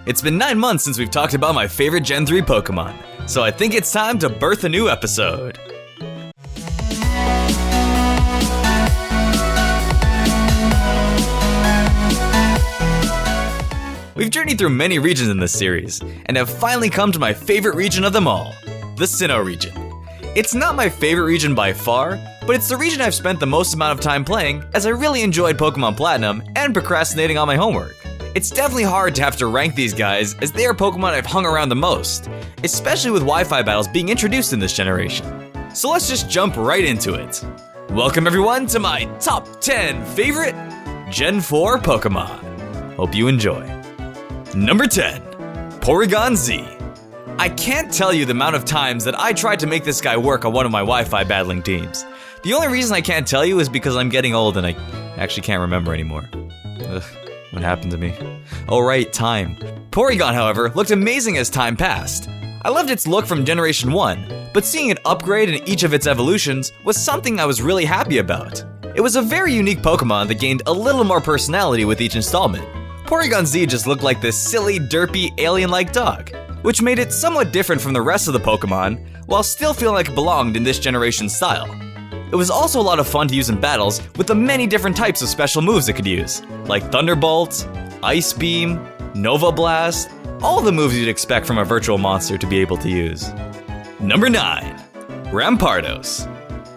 It's been 9 months since we've talked about my favorite Gen 3 Pokemon, so I think it's time to birth a new episode. We've journeyed through many regions in this series, and have finally come to my favorite region of them all, the Sinnoh region. It's not my favorite region by far, but it's the region I've spent the most amount of time playing, as I really enjoyed Pokemon Platinum and procrastinating on my homework. It's definitely hard to have to rank these guys, as they are Pokemon I've hung around the most, especially with Wi-Fi battles being introduced in this generation. So let's just jump right into it. Welcome everyone to my top 10 favorite Gen 4 Pokemon. Hope you enjoy. Number 10, Pokmon Z. I can't tell you the amount of times that I tried to make this guy work on one of my Wi-Fi battling teams. The only reason I can't tell you is because I'm getting old and I actually can't remember anymore. Ugh. What happened to me? Oh right, time. Porygon, however, looked amazing as time passed. I loved its look from Generation 1, but seeing it upgrade in each of its evolutions was something I was really happy about. It was a very unique Pokemon that gained a little more personality with each installment. Pokmon Z just looked like this silly, derpy, alien-like dog, which made it somewhat different from the rest of the Pokemon, while still feeling like it belonged in this generation's style. It was also a lot of fun to use in battles with the many different types of special moves it could use, like Thunderbolt, Ice Beam, Nova Blast, all the moves you'd expect from a virtual monster to be able to use. Number 9, Rampardos.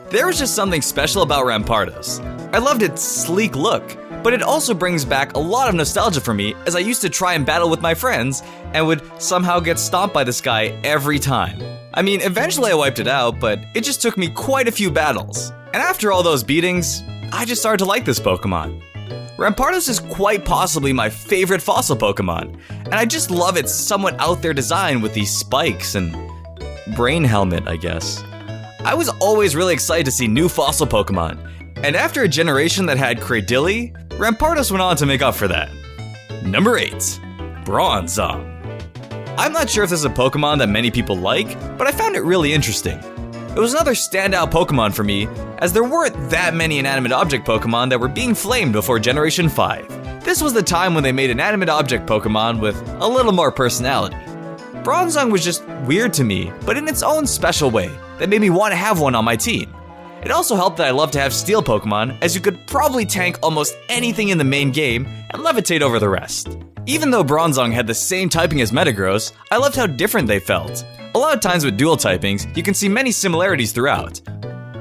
There was just something special about Rampardos. I loved its sleek look, but it also brings back a lot of nostalgia for me, as I used to try and battle with my friends and would somehow get stomped by this guy every time. I mean, eventually I wiped it out, but it just took me quite a few battles. And after all those beatings, I just started to like this Pokemon. Rampardos is quite possibly my favorite fossil Pokemon, and I just love its somewhat out there design with these spikes and brain helmet, I guess. I was always really excited to see new fossil Pokemon, and after a generation that had Cradily, Rampardos went on to make up for that. Number 8, Bronzong. I'm not sure if this is a Pokemon that many people like, but I found it really interesting. It was another standout Pokemon for me, as there weren't that many inanimate object Pokemon that were being flamed before Generation 5. This was the time when they made inanimate object Pokemon with a little more personality. Bronzong was just weird to me, but in its own special way that made me want to have one on my team. It also helped that I love to have steel Pokemon, as you could probably tank almost anything in the main game and levitate over the rest. Even though Bronzong had the same typing as Metagross, I loved how different they felt. A lot of times with dual typings, you can see many similarities throughout.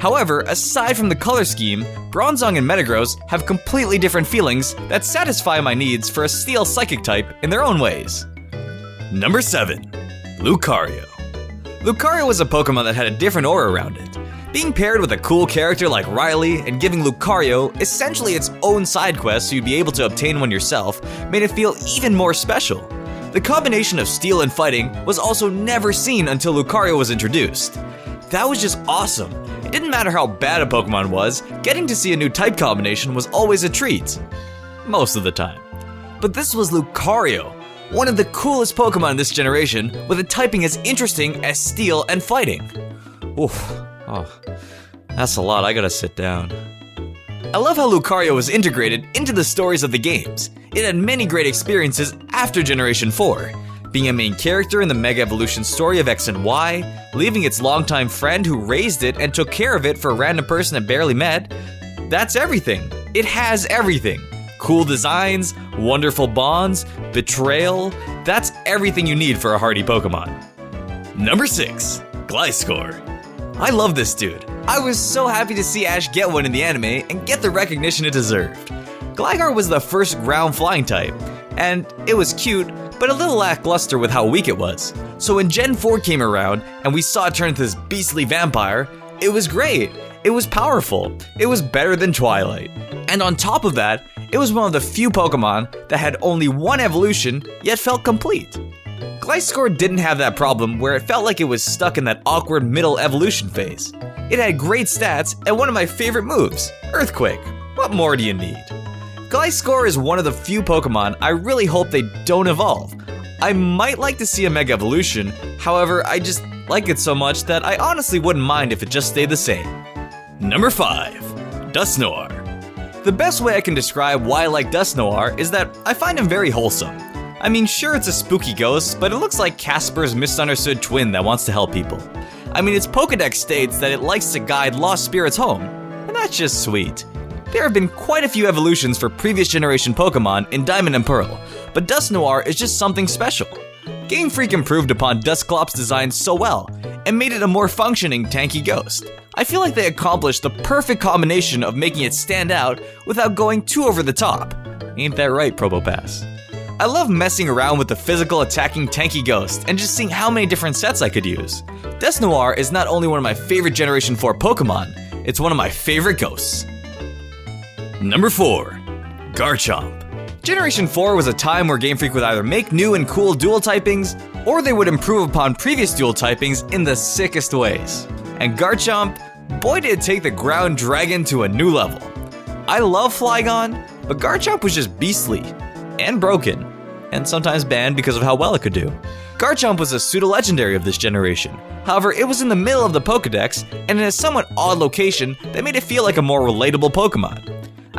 However, aside from the color scheme, Bronzong and Metagross have completely different feelings that satisfy my needs for a steel psychic type in their own ways. Number 7, Lucario. Lucario was a Pokemon that had a different aura around it. Being paired with a cool character like Riley and giving Lucario essentially its own side quest so you'd be able to obtain one yourself made it feel even more special. The combination of steel and fighting was also never seen until Lucario was introduced. That was just awesome. It didn't matter how bad a Pokemon was, getting to see a new type combination was always a treat. Most of the time. But this was Lucario, one of the coolest Pokemon in this generation, with a typing as interesting as steel and fighting. Oof. Oh, that's a lot, I gotta sit down. I love how Lucario was integrated into the stories of the games. It had many great experiences after Generation 4. Being a main character in the Mega Evolution story of X and Y, leaving its longtime friend who raised it and took care of it for a random person it barely met, that's everything. It has everything. Cool designs, wonderful bonds, betrayal, that's everything you need for a hardy Pokemon. Number 6, Gliscor. I love this dude. I was so happy to see Ash get one in the anime and get the recognition it deserved. Gligar was the first ground flying type, and it was cute, but a little lackluster with how weak it was. So when Gen 4 came around and we saw it turn into this beastly vampire, it was great. It was powerful. It was better than Twilight. And on top of that, it was one of the few Pokemon that had only one evolution, yet felt complete. Gliscor didn't have that problem where it felt like it was stuck in that awkward middle evolution phase. It had great stats and one of my favorite moves, Earthquake. What more do you need? Gliscor is one of the few Pokemon I really hope they don't evolve. I might like to see a Mega Evolution, however, I just like it so much that I honestly wouldn't mind if it just stayed the same. Number 5, Dusknoir. The best way I can describe why I like Dusknoir is that I find him very wholesome. I mean, sure, it's a spooky ghost, but it looks like Casper's misunderstood twin that wants to help people. I mean, its Pokédex states that it likes to guide lost spirits home, and that's just sweet. There have been quite a few evolutions for previous generation Pokemon in Diamond and Pearl, but Dusknoir is just something special. Game Freak improved upon Dusclop's design so well, and made it a more functioning tanky ghost. I feel like they accomplished the perfect combination of making it stand out without going too over the top. Ain't that right, Probopass? I love messing around with the physical attacking tanky ghost and just seeing how many different sets I could use. Dusknoir is not only one of my favorite Generation 4 Pokemon, it's one of my favorite ghosts. Number 4. Garchomp. Generation 4 was a time where Game Freak would either make new and cool dual typings, or they would improve upon previous dual typings in the sickest ways. And Garchomp, boy did it take the ground dragon to a new level. I love Flygon, but Garchomp was just beastly, and broken, and sometimes banned because of how well it could do. Garchomp was a pseudo-legendary of this generation. However, it was in the middle of the Pokédex, and in a somewhat odd location that made it feel like a more relatable Pokemon.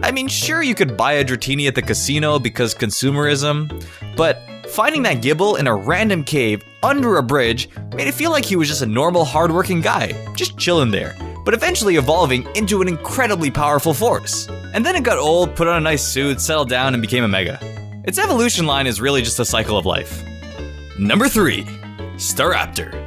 I mean, sure, you could buy a Dratini at the casino because consumerism, but finding that Gibble in a random cave under a bridge made it feel like he was just a normal, hardworking guy, just chilling there, but eventually evolving into an incredibly powerful force. And then it got old, put on a nice suit, settled down, and became a Mega. Its evolution line is really just a cycle of life. Number 3. Staraptor.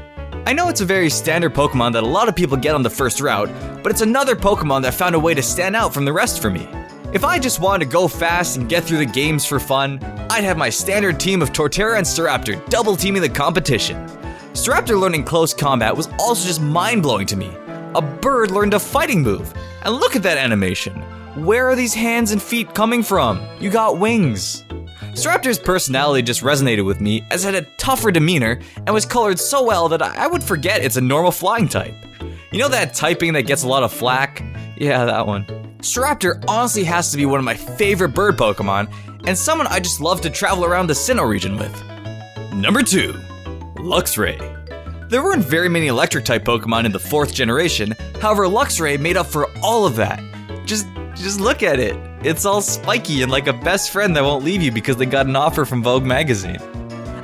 I know it's a very standard Pokemon that a lot of people get on the first route, but it's another Pokemon that found a way to stand out from the rest for me. If I just wanted to go fast and get through the games for fun, I'd have my standard team of Torterra and Staraptor double teaming the competition. Staraptor learning close combat was also just mind-blowing to me. A bird learned a fighting move, and look at that animation. Where are these hands and feet coming from? You got wings. Staraptor's personality just resonated with me as it had a tougher demeanor and was colored so well that I would forget it's a normal flying type. You know that typing that gets a lot of flack? Yeah, that one. Staraptor honestly has to be one of my favorite bird Pokemon, and someone I just love to travel around the Sinnoh region with. Number 2. Luxray. There weren't very many electric type Pokemon in the 4th generation, however Luxray made up for all of that. Just look at it. It's all spiky and like a best friend that won't leave you because they got an offer from Vogue magazine.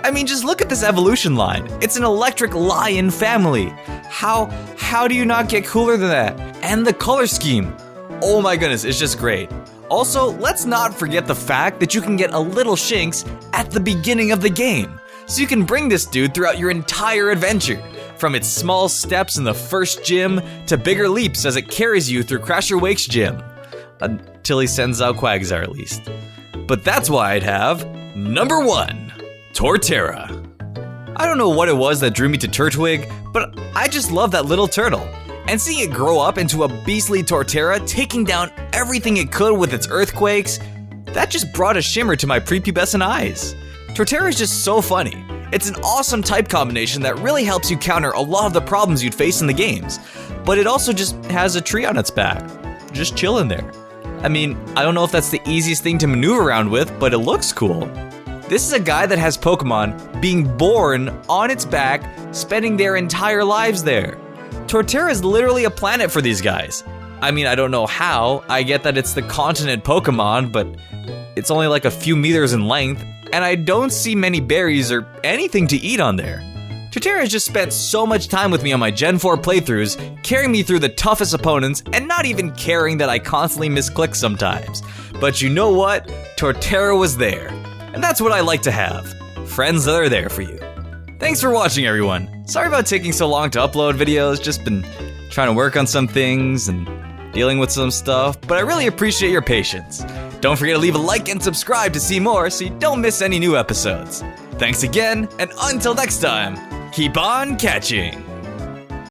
I mean, just look at this evolution line. It's an electric lion family. How do you not get cooler than that? And the color scheme. Oh my goodness, it's just great. Also, let's not forget the fact that you can get a little Shinx at the beginning of the game. So you can bring this dude throughout your entire adventure. From its small steps in the first gym to bigger leaps as it carries you through Crasher Wake's gym. Until he sends out Quagsire at least. But that's why I'd have number 1, Torterra. I don't know what it was that drew me to Turtwig, but I just love that little turtle. And seeing it grow up into a beastly Torterra, taking down everything it could with its earthquakes, that just brought a shimmer to my prepubescent eyes. Torterra is just so funny. It's an awesome type combination that really helps you counter a lot of the problems you'd face in the games, but it also just has a tree on its back, just chilling there. I mean, I don't know if that's the easiest thing to maneuver around with, but it looks cool. This is a guy that has Pokemon being born on its back, spending their entire lives there. Torterra is literally a planet for these guys. I mean, I don't know how. I get that it's the continent Pokemon, but it's only like a few meters in length, and I don't see many berries or anything to eat on there. Torterra has just spent so much time with me on my Gen 4 playthroughs, carrying me through the toughest opponents, and not even caring that I constantly misclick sometimes. But you know what? Torterra was there. And that's what I like to have. Friends that are there for you. Thanks for watching, everyone. Sorry about taking so long to upload videos, just been trying to work on some things and dealing with some stuff, but I really appreciate your patience. Don't forget to leave a like and subscribe to see more so you don't miss any new episodes. Thanks again, and until next time, keep on catching!